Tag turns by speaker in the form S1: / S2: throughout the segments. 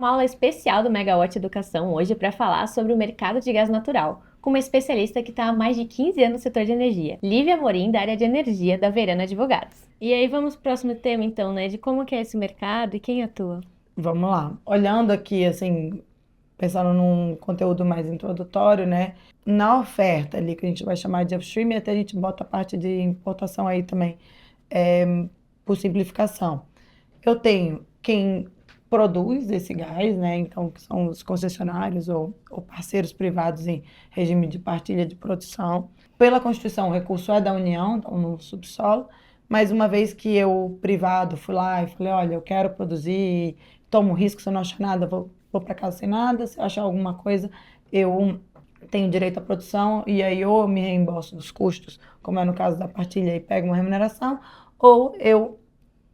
S1: Uma aula especial do Megawatt Educação hoje para falar sobre o mercado de gás natural, com uma especialista que está há mais de 15 anos no setor de energia, Lívia Amorim, da área de energia da Verano Advogados. E aí vamos pro próximo tema então, né, de como que é esse mercado e quem atua.
S2: Vamos lá. Olhando aqui, assim, pensando num conteúdo mais introdutório, né? Na oferta ali, que a gente vai chamar de upstream, e até a gente bota a parte de importação aí também, por simplificação. Eu tenho quem produz esse gás, né? Então, que são os concessionários ou parceiros privados em regime de partilha de produção. Pela Constituição, o recurso é da União, então no subsolo, mas uma vez que eu, privado, fui lá e falei, olha, eu quero produzir, tomo risco, se eu não achar nada, vou para casa sem nada, se eu achar alguma coisa, eu tenho direito à produção, e aí ou eu me reembolso dos custos, como é no caso da partilha, e pego uma remuneração, ou eu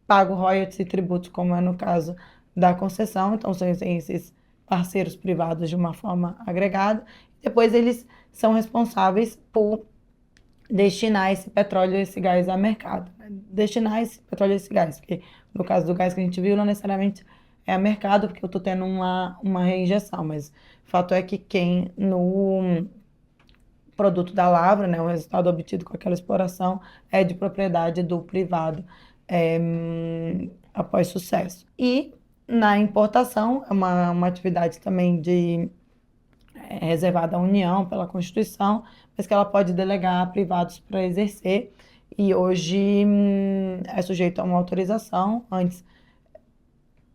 S2: pago royalties e tributos, como é no caso da concessão. Então, são esses parceiros privados de uma forma agregada. Depois, eles são responsáveis por destinar esse petróleo e esse gás a mercado. Destinar esse petróleo e esse gás, porque no caso do gás que a gente viu, não necessariamente é a mercado, porque eu estou tendo uma reinjeção, mas o fato é que quem no produto da lavra, né, o resultado obtido com aquela exploração é de propriedade do privado após sucesso. E na importação, é uma atividade também reservada à União pela Constituição, mas que ela pode delegar a privados para exercer, e hoje é sujeito a uma autorização. Antes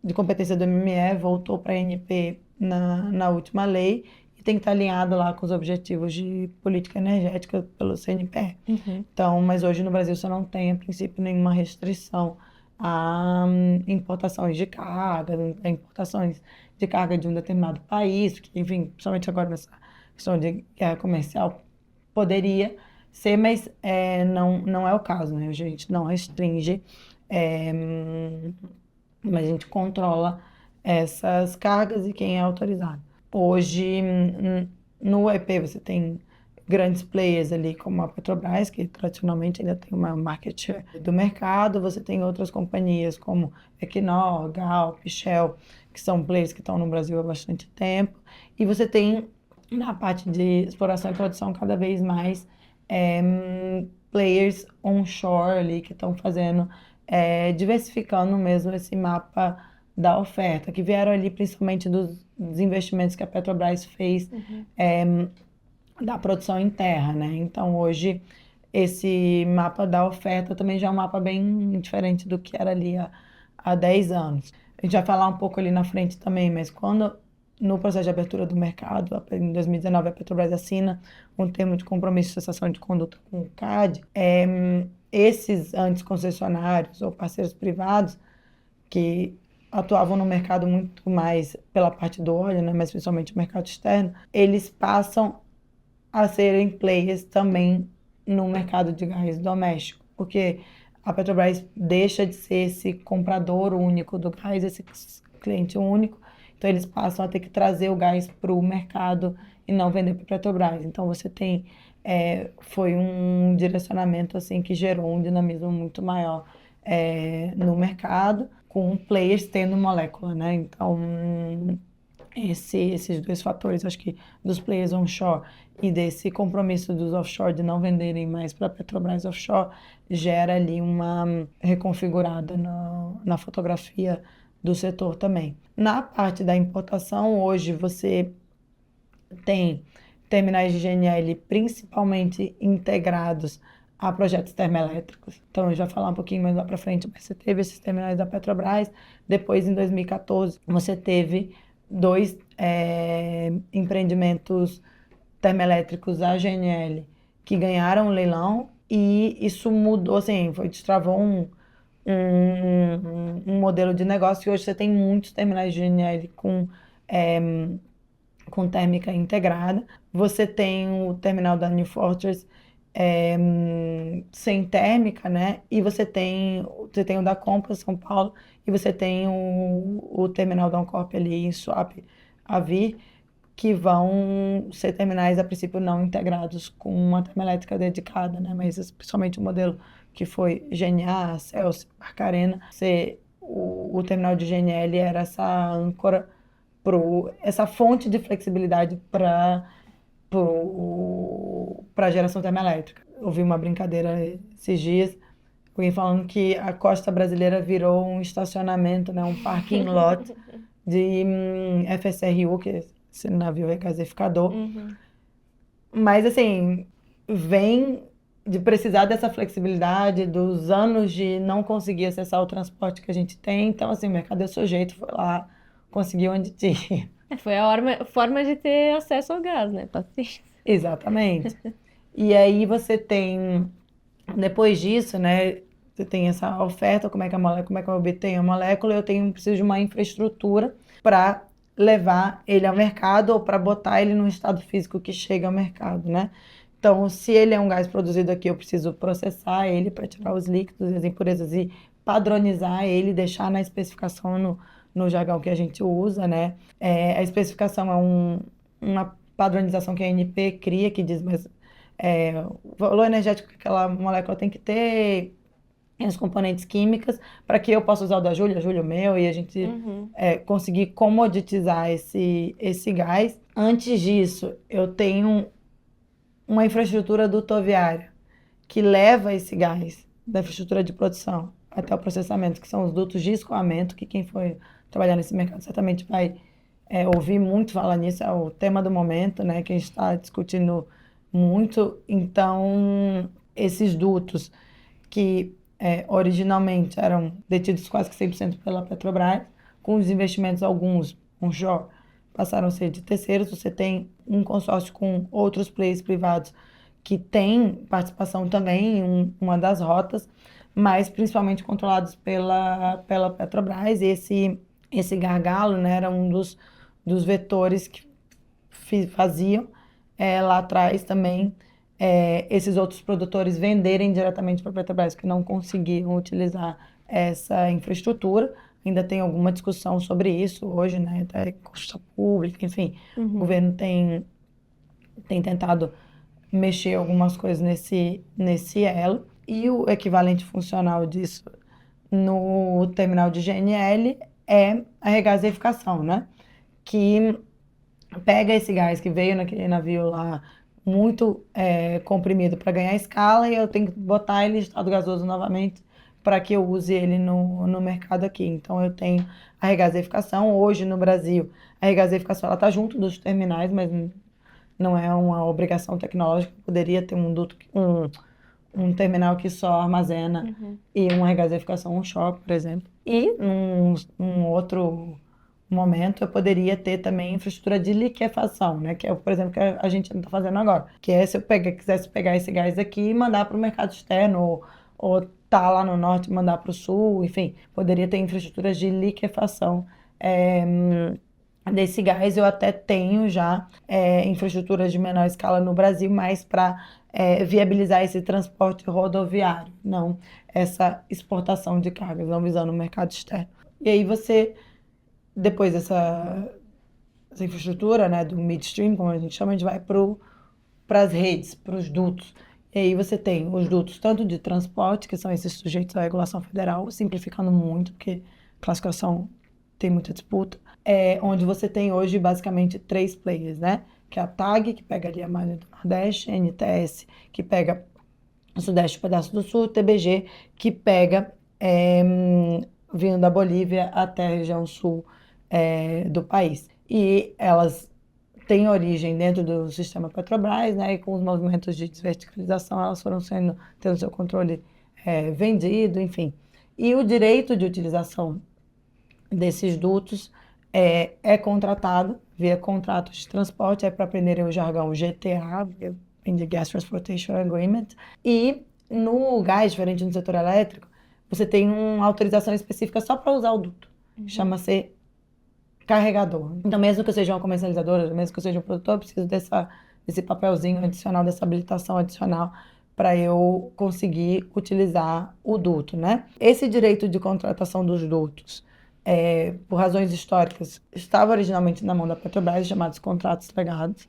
S2: de competência do MME, voltou para a ANP na última lei, e tem que estar alinhado lá com os objetivos de política energética pelo CNPE.
S1: Uhum.
S2: Então, mas hoje no Brasil você não tem, a princípio, nenhuma restrição a importações de carga, a importações de carga de um determinado país, que, enfim, principalmente agora nessa questão de guerra comercial, poderia ser, mas não é o caso, né? Hoje a gente não restringe, é, mas a gente controla essas cargas e quem é autorizado. Hoje, no EP, você tem grandes players ali, como a Petrobras, que tradicionalmente ainda tem uma market share do mercado. Você tem outras companhias como Equinor, Galp, Shell, que são players que estão no Brasil há bastante tempo. E você tem, na parte de exploração e produção, cada vez mais players onshore ali que estão fazendo, diversificando mesmo esse mapa da oferta, que vieram ali principalmente dos investimentos que a Petrobras fez
S1: Uhum.
S2: da produção em terra, né? Então, hoje, esse mapa da oferta também já é um mapa bem diferente do que era ali há 10 anos. A gente vai falar um pouco ali na frente também, mas quando, no processo de abertura do mercado, em 2019, a Petrobras assina um termo de compromisso de cessação de conduta com o CAD, esses antes concessionários ou parceiros privados que atuavam no mercado muito mais pela parte do óleo, né, mas principalmente o mercado externo, eles passam a serem players também no mercado de gás doméstico, porque a Petrobras deixa de ser esse comprador único do gás, esse cliente único, então eles passam a ter que trazer o gás para o mercado e não vender para a Petrobras. Então você tem, foi um direcionamento assim que gerou um dinamismo muito maior no mercado, com players tendo molécula, né? Então esses dois fatores, acho que dos players onshore e desse compromisso dos offshore de não venderem mais para a Petrobras offshore, gera ali uma reconfigurada na fotografia do setor também. Na parte da importação, hoje você tem terminais de GNL principalmente integrados a projetos termoelétricos. Então, eu já vou falar um pouquinho mais lá para frente, mas você teve esses terminais da Petrobras. Depois, em 2014, você teve dois empreendimentos termoelétricos a GNL que ganharam o leilão, e isso mudou, assim, destravou um modelo de negócio, e hoje você tem muitos terminais de GNL com térmica integrada. Você tem o terminal da New Fortress sem térmica, né? E você tem o da Compass São Paulo, e você tem o terminal da Oncorp ali em Suape a vir, que vão ser terminais a princípio não integrados com uma termoelétrica dedicada, né? Mas principalmente o modelo que foi GNA, Celsius, Barcarena, o terminal de GNL era essa âncora essa fonte de flexibilidade para a geração termoelétrica. Ouvi uma brincadeira esses dias, alguém falando que a costa brasileira virou um estacionamento, né, um parking lot de FSRU, que é esse navio regasificador. Mas, assim, vem de precisar dessa flexibilidade, dos anos de não conseguir acessar o transporte que a gente tem. Então, assim, o mercado é sujeito, foi lá, conseguiu onde tinha.
S1: Foi a forma de ter acesso ao gás, né? Paciência.
S2: Exatamente. E aí você tem, depois disso, né, você tem essa oferta, como é que eu obtenho a molécula, preciso de uma infraestrutura para levar ele ao mercado ou para botar ele no estado físico que chega ao mercado, né? Então, se ele é um gás produzido aqui, eu preciso processar ele para tirar os líquidos e as impurezas e padronizar ele, deixar na especificação no jargão que a gente usa, né? A especificação é uma padronização que a ANP cria, que diz o valor energético que aquela molécula tem que ter, as componentes químicas, para que eu possa usar o da Júlia, o meu, e a gente conseguir comoditizar esse gás. Antes disso, eu tenho uma infraestrutura dutoviária que leva esse gás da infraestrutura de produção até o processamento, que são os dutos de escoamento, que quem for trabalhar nesse mercado certamente vai ouvir muito falar nisso, é o tema do momento, né, que a gente está discutindo muito. Então, esses dutos que originalmente eram detidos quase que 100% pela Petrobras, com os investimentos, alguns onshore, passaram a ser de terceiros. Você tem um consórcio com outros players privados que têm participação também em uma das rotas, mas principalmente controlados pela Petrobras. E esse gargalo, né, era um dos vetores que faziam lá atrás também esses outros produtores venderem diretamente para a Petrobras, que não conseguiam utilizar essa infraestrutura. Ainda tem alguma discussão sobre isso hoje, né? Até construção pública, enfim. O governo tem tentado mexer algumas coisas nesse elo. E o equivalente funcional disso no terminal de GNL é a regasificação, né? Que pega esse gás que veio naquele navio lá muito comprimido para ganhar escala, e eu tenho que botar ele em estado gasoso novamente para que eu use ele no mercado aqui. Então, eu tenho a regasificação. Hoje, no Brasil, a regasificação está junto dos terminais, mas não é uma obrigação tecnológica. Poderia ter um terminal que só armazena e uma regasificação onshore, por exemplo. E num outro momento eu poderia ter também infraestrutura de liquefação, né? Que é, por exemplo, que a gente está fazendo agora. Que é se eu quisesse pegar esse gás aqui e mandar para o mercado externo, ou tá lá no norte e mandar para o sul, enfim, poderia ter infraestruturas de liquefação desse gás. Eu até tenho já infraestruturas de menor escala no Brasil, mas para viabilizar esse transporte rodoviário, não essa exportação de cargas, não visando o mercado externo. E aí depois dessa infraestrutura, né, do midstream, como a gente chama, a gente vai para as redes, para os dutos. E aí você tem os dutos tanto de transporte, que são esses sujeitos à regulação federal, simplificando muito, porque classificação tem muita disputa, onde você tem hoje basicamente 3 players, né? Que é a TAG, que pega ali a malha do Nordeste, a NTS, que pega o Sudeste e o pedaço do Sul, TBG, que pega vindo da Bolívia até a região sul do país. E elas têm origem dentro do sistema Petrobras, né? E com os movimentos de desverticalização, elas foram tendo seu controle vendido, enfim. E o direito de utilização desses dutos é contratado via contratos de transporte, para aprenderem o jargão GTA, de Gas Transportation Agreement. E no gás, diferente do setor elétrico, você tem uma autorização específica só para usar o duto. Chama-se carregador. Então, mesmo que eu seja uma comercializadora, mesmo que eu seja um produtor, eu preciso desse papelzinho adicional, dessa habilitação adicional, para eu conseguir utilizar o duto, né? Esse direito de contratação dos dutos, por razões históricas, estava originalmente na mão da Petrobras, chamados contratos legados.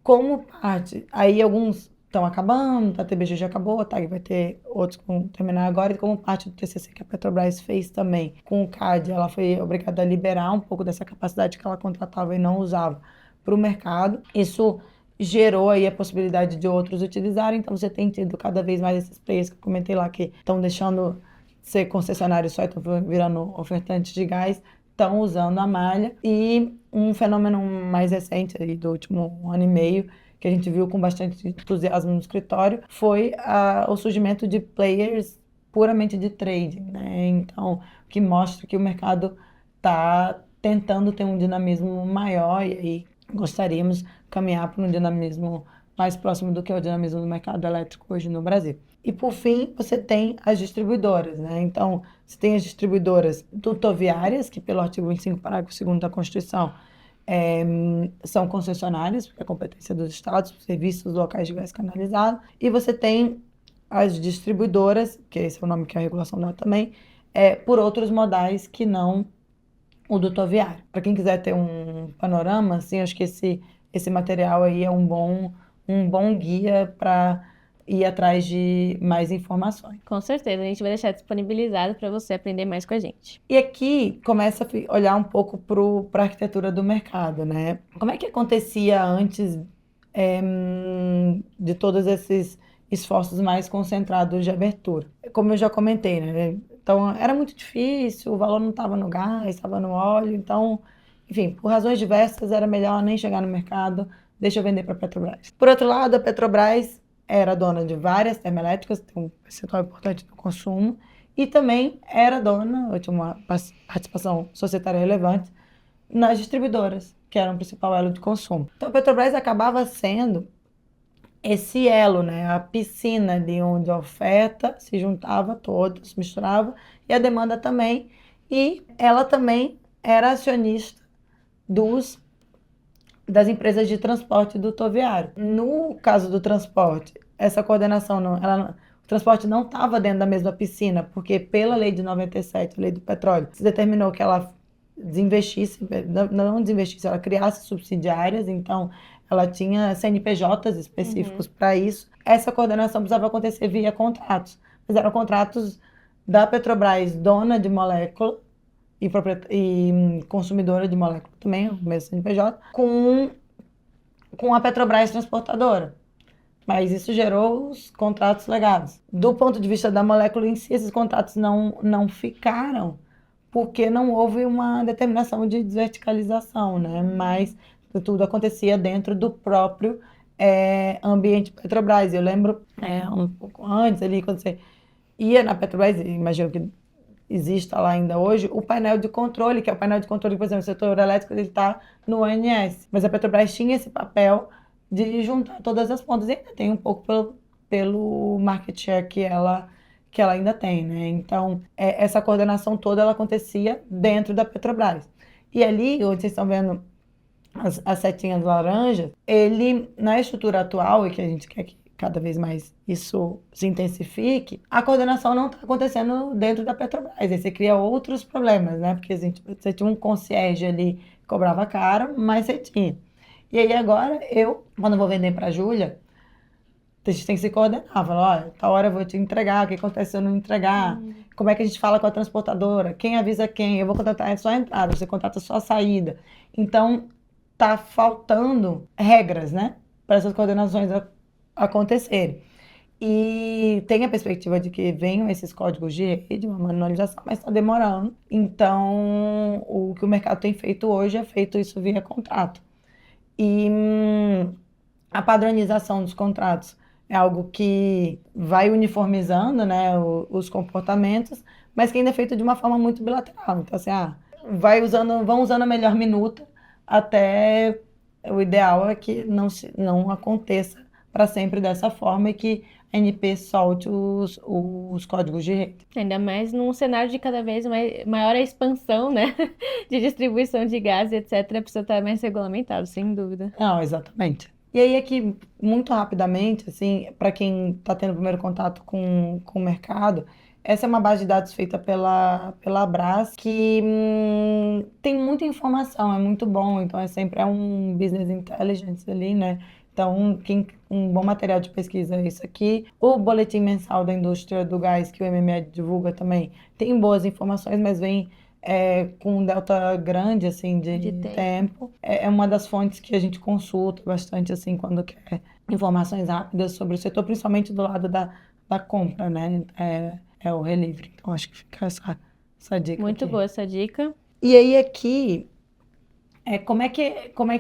S2: Como parte, aí alguns estão acabando, a TBG já acabou, a TAG vai ter outros que vão terminar agora, e como parte do TCC que a Petrobras fez também com o CAD, ela foi obrigada a liberar um pouco dessa capacidade que ela contratava e não usava para o mercado. Isso gerou aí a possibilidade de outros utilizarem, então você tem tido cada vez mais esses players que eu comentei lá, que estão deixando de ser concessionários só e estão virando ofertantes de gás, estão usando a malha. E um fenômeno mais recente aí do último ano e meio, que a gente viu com bastante entusiasmo no escritório, foi o surgimento de players puramente de trading, né? Então, o que mostra que o mercado está tentando ter um dinamismo maior, e aí gostaríamos de caminhar para um dinamismo mais próximo do que é o dinamismo do mercado elétrico hoje no Brasil. E por fim, você tem as distribuidoras, né? Então, você tem as distribuidoras dutoviárias, que pelo artigo 25, parágrafo 2º da Constituição, são concessionárias, porque é competência dos estados, serviços locais de gás canalizado. E você tem as distribuidoras, que esse é o nome que a regulação dá também, por outros modais que não o dutoviário. Para quem quiser ter um panorama, assim, acho que esse material aí é um bom guia para ir atrás de mais informações.
S1: Com certeza, a gente vai deixar disponibilizado para você aprender mais com a gente.
S2: E aqui começa a olhar um pouco para a arquitetura do mercado, né? Como é que acontecia antes de todos esses esforços mais concentrados de abertura? Como eu já comentei, né? Então, era muito difícil, o valor não estava no gás, estava no óleo. Então, enfim, por razões diversas, era melhor nem chegar no mercado, deixa eu vender para a Petrobras. Por outro lado, a Petrobras era dona de várias termoelétricas, tem um percentual importante do consumo, e também era dona, eu tinha uma participação societária relevante, nas distribuidoras, que eram o principal elo de consumo. Então, a Petrobras acabava sendo esse elo, né? A piscina de onde a oferta se juntava todos, se misturava, e a demanda também. E ela também era acionista das empresas de transporte dutoviário. No caso do transporte, essa coordenação, o transporte não estava dentro da mesma piscina, porque pela lei de 97, a lei do petróleo, se determinou que ela desinvestisse, não desinvestisse, ela criasse subsidiárias, então ela tinha CNPJs específicos para isso. Essa coordenação precisava acontecer via contratos, mas eram contratos da Petrobras, dona de molécula e consumidora de molécula também, o mesmo CNPJ, com a Petrobras transportadora. Mas isso gerou os contratos legados. Do ponto de vista da molécula em si, esses contratos não ficaram, porque não houve uma determinação de desverticalização, né? Mas tudo acontecia dentro do próprio ambiente Petrobras. Eu lembro um pouco antes ali, quando você ia na Petrobras, imagino que exista lá ainda hoje, o painel de controle, que é o painel de controle, por exemplo, o setor elétrico está no ONS. Mas a Petrobras tinha esse papel de juntar todas as pontas, e ainda tem um pouco pelo market share que ela ainda tem, né? Então, essa coordenação toda ela acontecia dentro da Petrobras. E ali, onde vocês estão vendo as setinhas laranjas, ele, na estrutura atual, e que a gente quer que cada vez mais isso se intensifique, a coordenação não está acontecendo dentro da Petrobras. Aí você cria outros problemas, né? Porque você tinha um concierge ali que cobrava caro, mas você tinha. E aí agora, quando eu vou vender para a Júlia, a gente tem que se coordenar. Falar, olha, tal hora eu vou te entregar, o que acontece se eu não entregar? Como é que a gente fala com a transportadora? Quem avisa quem? Eu vou contratar só a entrada, você contrata só a saída. Então, tá faltando regras, né? Para essas coordenações acontecerem. E tem a perspectiva de que venham esses códigos de rede, uma manualização, mas está demorando. Então, o que o mercado tem feito hoje é feito isso via contrato. E a padronização dos contratos é algo que vai uniformizando, né, os comportamentos, mas que ainda é feito de uma forma muito bilateral. Então, assim, vão usando a melhor minuta até o ideal é que não aconteça para sempre dessa forma e que a ANP solte os códigos de rede.
S1: Ainda mais num cenário de cada vez maior a expansão, né, de distribuição de gás, etc., precisa estar mais regulamentado, sem dúvida.
S2: Não, exatamente. E aí aqui, muito rapidamente, assim, para quem está tendo o primeiro contato com o mercado, essa é uma base de dados feita pela Abras, que tem muita informação, é muito bom, então sempre um business intelligence ali, né? Então, um bom material de pesquisa é isso aqui. O boletim mensal da indústria do gás, que o MME divulga também, tem boas informações, mas vem com um delta grande, assim, de tempo. É uma das fontes que a gente consulta bastante, assim, quando quer informações rápidas sobre o setor, principalmente do lado da compra, né? É o Relivre. Então, acho que fica essa dica
S1: Muito
S2: aqui.
S1: boa essa dica.
S2: E aí, aqui, como é que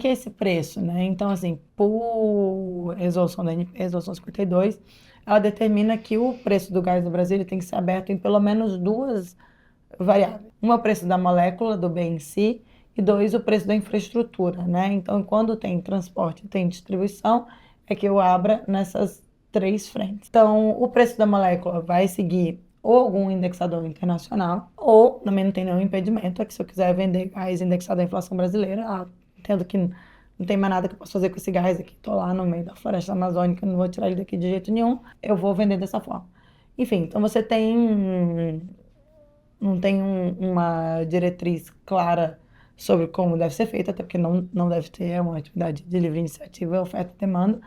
S2: é esse preço, né? Então, assim, por resolução da ANP, resolução 52, ela determina que o preço do gás no Brasil ele tem que ser aberto em pelo menos duas variáveis. Uma, o preço da molécula, do bem em si, e dois, o preço da infraestrutura, né? Então, quando tem transporte e tem distribuição, é que eu abra nessas três frentes. Então, o preço da molécula vai seguir ou algum indexador internacional, ou também não tem nenhum impedimento, é que se eu quiser vender gás indexado à inflação brasileira, entendo que não tem mais nada que eu possa fazer com esse gás aqui, tô lá no meio da floresta amazônica, não vou tirar ele daqui de jeito nenhum, eu vou vender dessa forma. Enfim, então você não tem uma diretriz clara sobre como deve ser feito, até porque não deve ter uma atividade de livre iniciativa, oferta e demanda,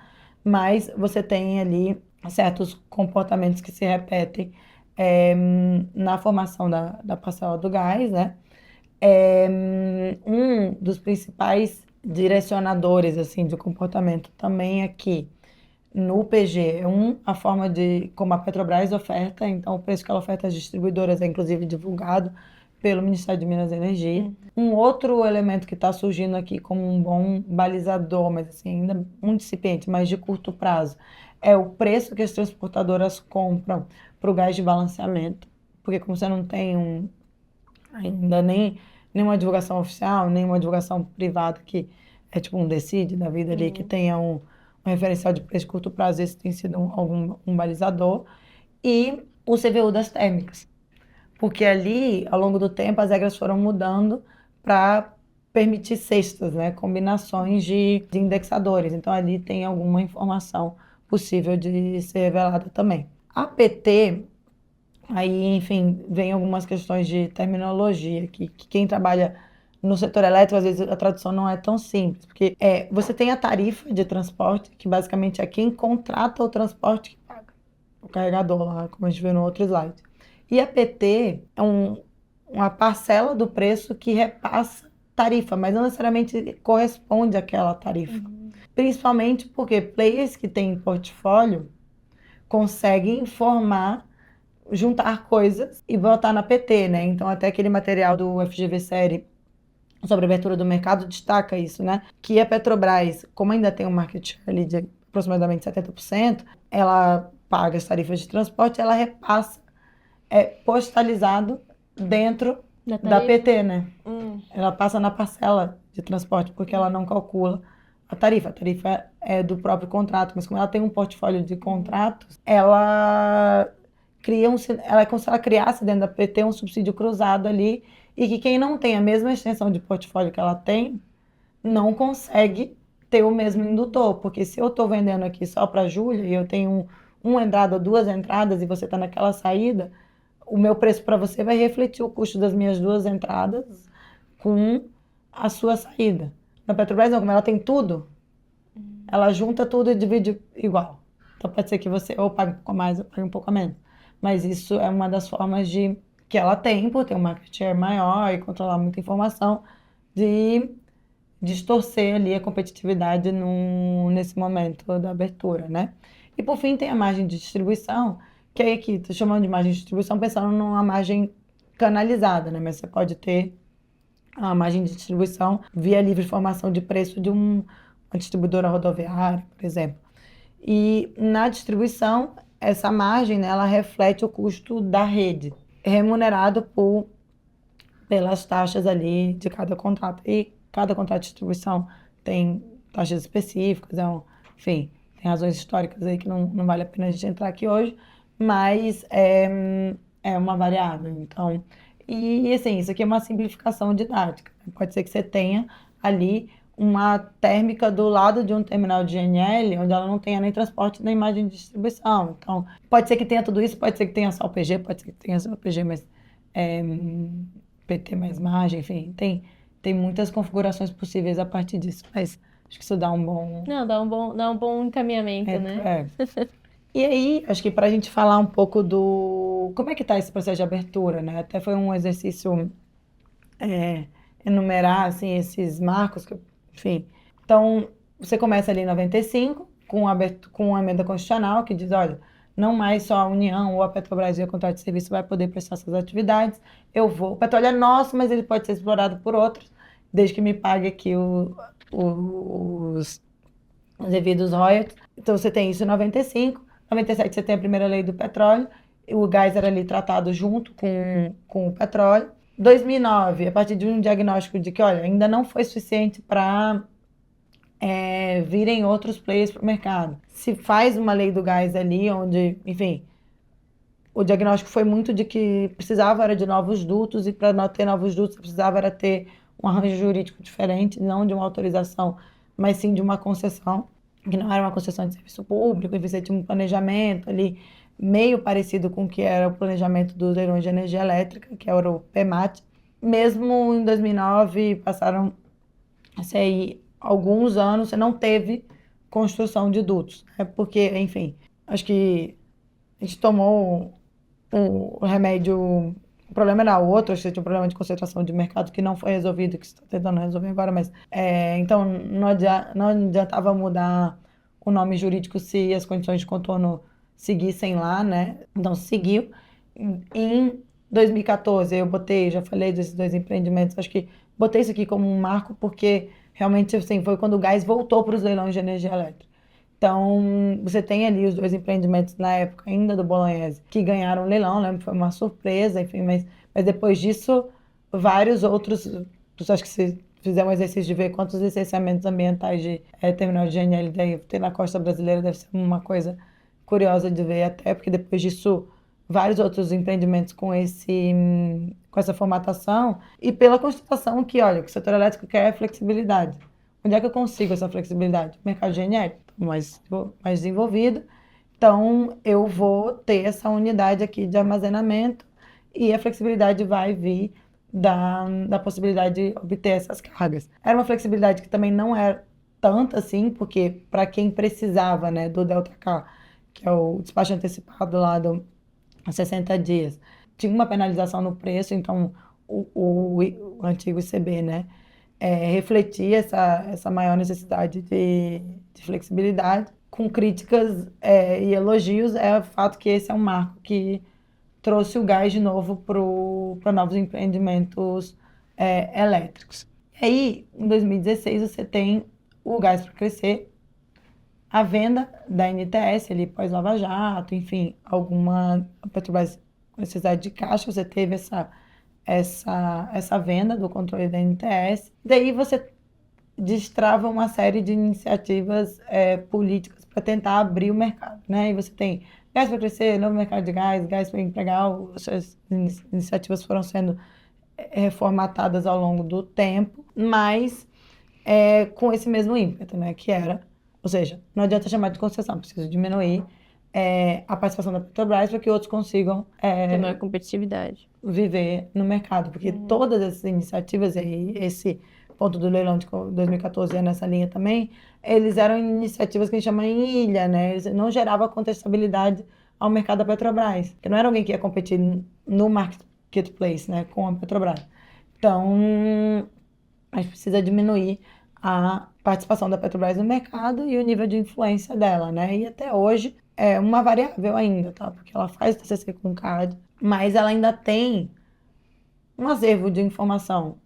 S2: mas você tem ali certos comportamentos que se repetem na formação da parcela do gás, né? Um dos principais direcionadores assim de comportamento também é que no PG, a forma de como a Petrobras oferta, então o preço que ela oferta às distribuidoras é inclusive divulgado pelo Ministério de Minas e Energia. Um outro elemento que está surgindo aqui como um bom balizador, mas assim, ainda muito incipiente, mas de curto prazo, é o preço que as transportadoras compram para o gás de balanceamento. Porque como você não tem ainda nenhuma divulgação oficial, nenhuma divulgação privada que é tipo um decide da vida ali, que tenha um referencial de preço de curto prazo, esse tem sido um balizador, e o CVU das térmicas. Porque ali, ao longo do tempo, as regras foram mudando para permitir cestas, né? Combinações de indexadores. Então, ali tem alguma informação possível de ser revelada também. A PT, aí, enfim, vem algumas questões de terminologia, que quem trabalha no setor elétrico, às vezes a tradução não é tão simples, porque você tem a tarifa de transporte, que basicamente é quem contrata o transporte que paga, o carregador lá, como a gente viu no outro slide. E a PT é uma parcela do preço que repassa tarifa, mas não necessariamente corresponde àquela tarifa. Principalmente porque players que têm portfólio conseguem juntar coisas e botar na PT, né? Então, até aquele material do FGV Série sobre a abertura do mercado destaca isso, né? Que a Petrobras, como ainda tem um market share ali de aproximadamente 70%, ela paga as tarifas de transporte, ela repassa postalizado dentro da PT, né? Ela passa na parcela de transporte, porque ela não calcula a tarifa. A tarifa é do próprio contrato, mas como ela tem um portfólio de contratos, ela é como se ela criasse dentro da PT um subsídio cruzado ali, e que quem não tem a mesma extensão de portfólio que ela tem, não consegue ter o mesmo indutor, porque se eu estou vendendo aqui só para a Júlia, e eu tenho uma entrada, duas entradas, e você está naquela saída, o meu preço para você vai refletir o custo das minhas duas entradas com a sua saída. Na Petrobras, não, como ela tem tudo, ela junta tudo e divide igual. Então pode ser que você ou pague um pouco a mais ou pague um pouco a menos. Mas isso é uma das formas que ela tem, por ter um market share maior e controlar muita informação, de distorcer ali a competitividade nesse momento da abertura, né? E por fim tem a margem de distribuição, que aí aqui estou chamando de margem de distribuição pensando numa margem canalizada, né? Mas você pode ter a margem de distribuição via livre formação de preço de uma distribuidora rodoviária, por exemplo. E na distribuição, essa margem, né, ela reflete o custo da rede, remunerado pelas taxas ali de cada contrato. E cada contrato de distribuição tem taxas específicas, enfim, tem razões históricas aí que não vale a pena a gente entrar aqui hoje, mas é uma variável. Então, e assim, isso aqui é uma simplificação didática. Pode ser que você tenha ali uma térmica do lado de um terminal de GNL, onde ela não tenha nem transporte nem margem de distribuição. Então, pode ser que tenha tudo isso, pode ser que tenha só o PG, pode ser que tenha só o PG, mas PT mais margem, enfim, tem muitas configurações possíveis a partir disso. Mas Acho que isso dá um bom...
S1: Não, dá um bom encaminhamento, né?
S2: E aí, acho que para a gente falar um pouco do... Como é que está esse processo de abertura, né? Até foi um exercício enumerar, assim, esses marcos, enfim. Então, você começa ali em 95, com uma emenda constitucional que diz, olha, não mais só a União ou a Petrobras e a contrato de serviço vai poder prestar essas atividades. O petróleo é nosso, mas ele pode ser explorado por outros, desde que me pague aqui os devidos royalties. Então, você tem isso em 95. 97, você tem a primeira lei do petróleo. O gás era ali tratado junto com o petróleo. 2009, a partir de um diagnóstico de que, olha, ainda não foi suficiente para virem outros players para o mercado. Se faz uma lei do gás ali, onde, enfim, o diagnóstico foi muito de que precisava era de novos dutos, e para não ter novos dutos, precisava era ter um arranjo jurídico diferente, não de uma autorização, mas sim de uma concessão, que não era uma concessão de serviço público, e você tinha um planejamento ali, meio parecido com o que era o planejamento dos leilões de energia elétrica, que era o PEMAT. Mesmo em 2009, passaram aí, alguns anos, você não teve construção de dutos, né? Porque, enfim, acho que a gente tomou o remédio, o problema era outro, acho que tinha um problema de concentração de mercado que não foi resolvido, que está tentando resolver agora, mas então não adiantava mudar o nome jurídico se as condições de contorno seguissem lá, né? Então seguiu. Em 2014 eu já falei desses dois empreendimentos, acho que botei isso aqui como um marco porque realmente assim, foi quando o gás voltou para os leilões de energia elétrica. Então, você tem ali os dois empreendimentos na época ainda do Bolognese que ganharam o leilão, né? Foi uma surpresa, enfim, mas depois disso, vários outros, acho que se fizer um exercício de ver quantos licenciamentos ambientais de terminal de GNL deve ter na costa brasileira, deve ser uma coisa curiosa de ver, até porque depois disso, vários outros empreendimentos com essa formatação, e pela constatação que, olha, que o setor elétrico quer flexibilidade. Onde é que eu consigo essa flexibilidade? O mercado de GNL mais desenvolvido. Então, eu vou ter essa unidade aqui de armazenamento e a flexibilidade vai vir da possibilidade de obter essas cargas. Era uma flexibilidade que também não era tanta assim, porque para quem precisava, né, do Delta K, que é o despacho antecipado lá do 60 dias, tinha uma penalização no preço, então o antigo ICB, né, refletia essa maior necessidade de flexibilidade. Com críticas e elogios, é o fato que esse é um marco que trouxe o gás de novo para novos empreendimentos elétricos. E aí, em 2016, você tem o Gás para Crescer, a venda da NTS, ali pós-Lava Jato, enfim, a Petrobras com necessidade de caixa, você teve essa venda do controle da NTS. Daí você destrava uma série de iniciativas políticas para tentar abrir o mercado, né? E você tem gás para crescer, novo mercado de gás para empregar, essas iniciativas foram sendo reformatadas ao longo do tempo, mas com esse mesmo ímpeto, né? Que era, ou seja, não adianta chamar de concessão, precisa diminuir a participação da Petrobras para que outros consigam
S1: Ter maior competitividade.
S2: Viver no mercado, porque todas essas iniciativas, e esse ponto do leilão de 2014 é nessa linha também, eles eram iniciativas que a gente chama em ilha, né? Eles não geravam contestabilidade ao mercado da Petrobras, porque não era alguém que ia competir no marketplace, né, com a Petrobras. Então, a gente precisa diminuir a participação da Petrobras no mercado e o nível de influência dela, né? E até hoje é uma variável ainda, tá? Porque ela faz o TCC com o CAD, mas ela ainda tem um acervo de informação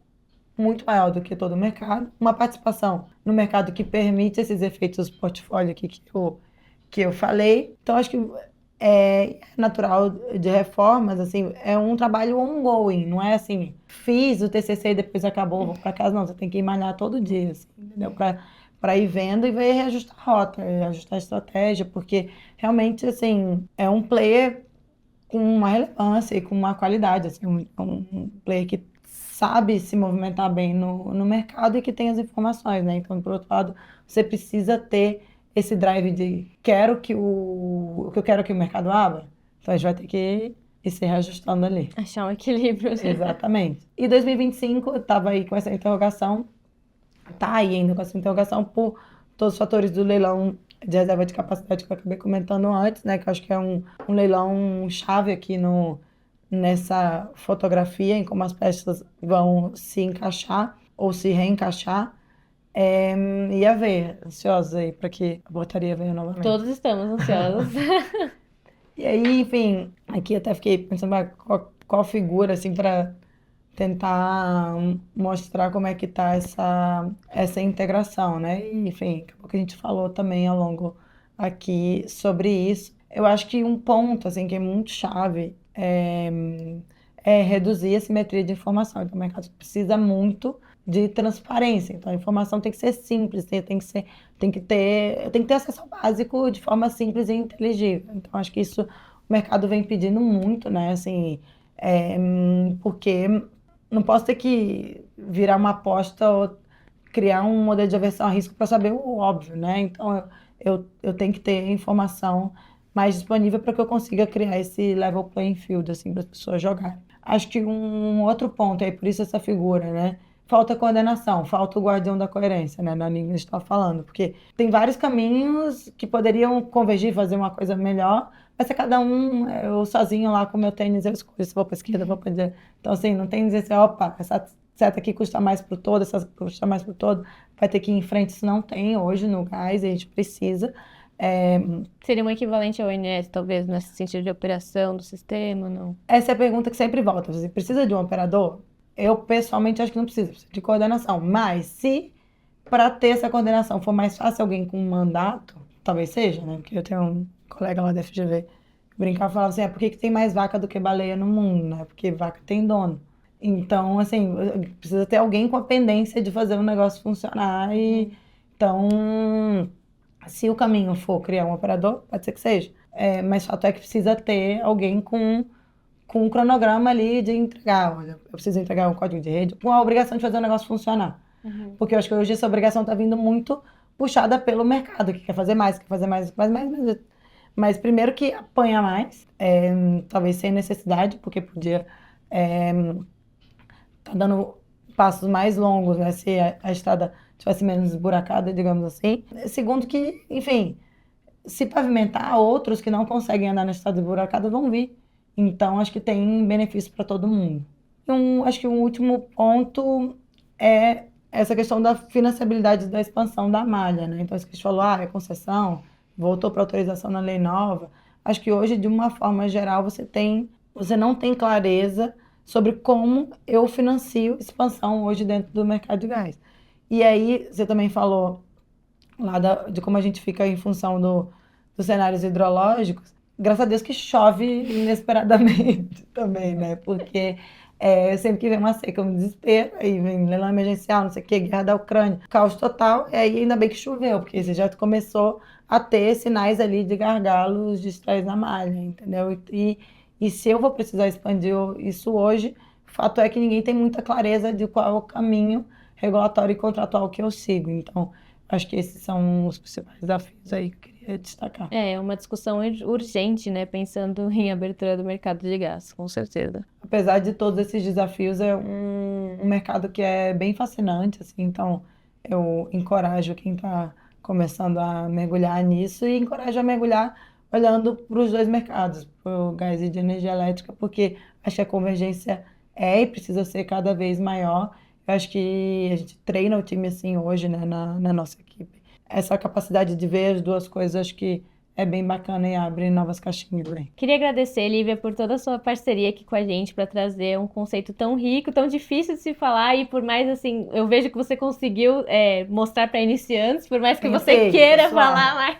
S2: muito maior do que todo o mercado, uma participação no mercado que permite esses efeitos portfólio aqui que eu falei. Então, acho que é natural de reformas, assim, é um trabalho ongoing, não é assim, fiz o TCC e depois acabou, vou para casa, não, você tem que ir malhar todo dia, assim, entendeu? Para ir vendo e ver reajustar a rota, ajustar a estratégia, porque realmente, assim, é um player com uma relevância e com uma qualidade, assim, um player que sabe se movimentar bem no mercado e que tem as informações, né? Então, por outro lado, você precisa ter esse drive de o que eu quero que o mercado abra. Então, a gente vai ter que ir se reajustando ali.
S1: Achar um equilíbrio.
S2: Exatamente. E 2025, eu estava aí com essa interrogação, tá aí ainda com essa interrogação por todos os fatores do leilão de reserva de capacidade que eu acabei comentando antes, né? Que eu acho que é um leilão chave aqui nessa fotografia, em como as peças vão se encaixar ou se reencaixar. E a ver, ansiosos aí para que a portaria venha novamente.
S1: Todos estamos ansiosos.
S2: E aí, enfim, aqui até fiquei pensando qual figura, assim, para tentar mostrar como é que tá essa integração, né? E, enfim, o que a gente falou também ao longo aqui sobre isso. Eu acho que um ponto, assim, que é muito chave é reduzir a simetria de informação. Então, o mercado precisa muito de transparência. Então, a informação tem que ser simples, tem que ter acesso ao básico de forma simples e inteligível. Então, acho que isso o mercado vem pedindo muito, né? Assim, porque não posso ter que virar uma aposta ou criar um modelo de aversão a risco para saber o óbvio, né? Então, eu tenho que ter informação mais disponível para que eu consiga criar esse level playing field, assim, para as pessoas jogarem. Acho que um outro ponto, aí por isso essa figura, né? Falta coordenação, falta o guardião da coerência, né? Na linha que a gente está falando, porque tem vários caminhos que poderiam convergir, fazer uma coisa melhor, mas se cada um, eu sozinho lá com o meu tênis, eu escolho se vou para a esquerda, vou para a direita. Então, assim, não tem dizer assim, opa, essa seta aqui custa mais para o todo, essa custa mais para o todo, vai ter que ir em frente, isso não tem hoje no gás, a gente precisa.
S1: Seria um equivalente ao ONS, talvez, nesse sentido de operação do sistema, não?
S2: Essa é a pergunta que sempre volta. Você precisa de um operador? Eu, pessoalmente, acho que não precisa de coordenação. Mas se para ter essa coordenação for mais fácil alguém com um mandato, talvez seja, né? Porque eu tenho um colega lá da FGV que brincava e falava assim, por que tem mais vaca do que baleia no mundo, né? Porque vaca tem dono. Então, assim, precisa ter alguém com a pendência de fazer o negócio funcionar. Então, se o caminho for criar um operador, pode ser que seja. Mas o fato é que precisa ter alguém com um cronograma ali de entregar. Olha, eu preciso entregar um código de rede, com a obrigação de fazer o negócio funcionar. Porque eu acho que hoje essa obrigação está vindo muito puxada pelo mercado, que quer fazer mais, mas primeiro que apanha mais, talvez sem necessidade, porque podia tá dando passos mais longos, né, se a estrada tivesse menos esburacada, digamos assim. Segundo que, enfim, se pavimentar, outros que não conseguem andar na estrada esburacada vão vir. Então, acho que tem benefício para todo mundo. Acho que um último ponto é essa questão da financiabilidade da expansão da malha, né? Então, isso que a gente falou, é concessão, voltou para autorização na lei nova. Acho que hoje, de uma forma geral, você não tem clareza sobre como eu financio expansão hoje dentro do mercado de gás. E aí, você também falou lá de como a gente fica em função dos cenários hidrológicos. Graças a Deus que chove inesperadamente também, né? Porque sempre que vem uma seca, um desespero, aí vem leilão emergencial, não sei o quê, guerra da Ucrânia, caos total, e aí ainda bem que choveu, porque você já começou a ter sinais ali de gargalos de estresse na malha, entendeu? E se eu vou precisar expandir isso hoje, o fato é que ninguém tem muita clareza de qual é o caminho regulatório e contratual que eu sigo. Então, acho que esses são os principais desafios aí que eu queria destacar.
S1: É uma discussão urgente, né? Pensando em abertura do mercado de gás, com certeza.
S2: Apesar de todos esses desafios, é um mercado que é bem fascinante, assim, então eu encorajo quem está começando a mergulhar nisso e encorajo a mergulhar olhando para os dois mercados, para o gás e de energia elétrica, porque acho que a convergência e precisa ser cada vez maior. Eu acho que a gente treina o time assim hoje, né, na nossa equipe. Essa capacidade de ver as duas coisas, acho que é bem bacana e abre novas caixinhas também.
S1: Queria agradecer, Lívia, por toda a sua parceria aqui com a gente para trazer um conceito tão rico, tão difícil de se falar e por mais assim, eu vejo que você conseguiu mostrar para iniciantes, por mais que você queira falar mais,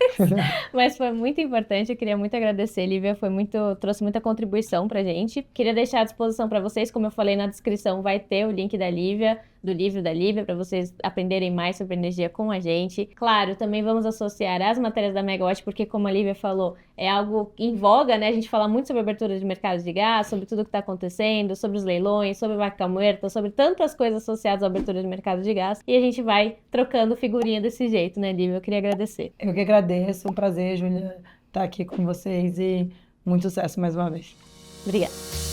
S1: mas foi muito importante. Eu queria muito agradecer, Lívia, trouxe muita contribuição para a gente. Queria deixar à disposição para vocês, como eu falei na descrição, vai ter o link da Lívia, do livro da Lívia, para vocês aprenderem mais sobre energia com a gente. Claro, também vamos associar as matérias da Megawatt, porque como a Lívia falou, é algo em voga, né? A gente fala muito sobre abertura de mercado de gás, sobre tudo que está acontecendo, sobre os leilões, sobre vaca muerta, sobre tantas coisas associadas à abertura de mercado de gás, e a gente vai trocando figurinha desse jeito, né, Lívia? Eu queria agradecer.
S2: Eu que agradeço, um prazer, Júlia, estar aqui com vocês e muito sucesso mais uma vez.
S1: Obrigada.